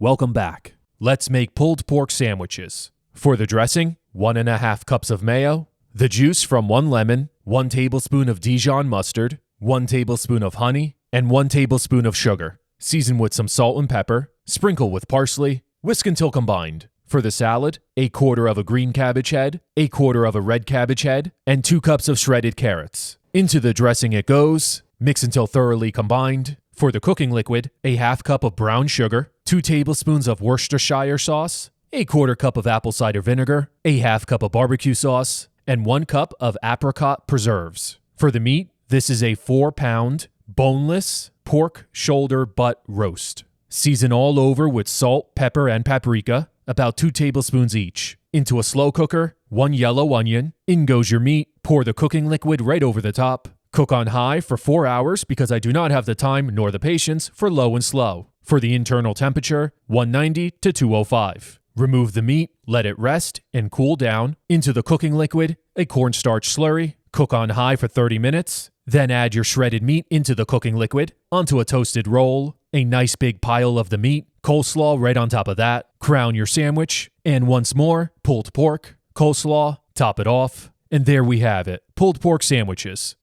Welcome back. Let's make pulled pork sandwiches. For the dressing, 1½ cups of mayo, the juice from 1 lemon, 1 tablespoon of Dijon mustard, 1 tablespoon of honey, and 1 tablespoon of sugar. Season with some salt and pepper, sprinkle with parsley, whisk until combined. For the salad, 1/4 of a green cabbage head, 1/4 of a red cabbage head, and 2 cups of shredded carrots. Into the dressing it goes, mix until thoroughly combined. For the cooking liquid, 1/2 cup of brown sugar, 2 tablespoons of Worcestershire sauce, 1/4 cup of apple cider vinegar, 1/2 cup of barbecue sauce, and 1 cup of apricot preserves. For the meat, this is a 4-pound, boneless pork shoulder butt roast. Season all over with salt, pepper, and paprika, about 2 tablespoons each. Into a slow cooker, 1 yellow onion, in goes your meat, pour the cooking liquid right over the top. Cook on high for 4 hours because I do not have the time nor the patience for low and slow. For the internal temperature, 190 to 205. Remove the meat, let it rest, and cool down. Into the cooking liquid, a cornstarch slurry. Cook on high for 30 minutes. Then add your shredded meat into the cooking liquid, onto a toasted roll, a nice big pile of the meat, coleslaw right on top of that. Crown your sandwich, and once more, pulled pork, coleslaw, top it off, and there we have it, pulled pork sandwiches.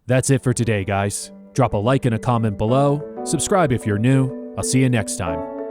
That's it for today, guys. Drop a like and a comment below. Subscribe if you're new. I'll see you next time.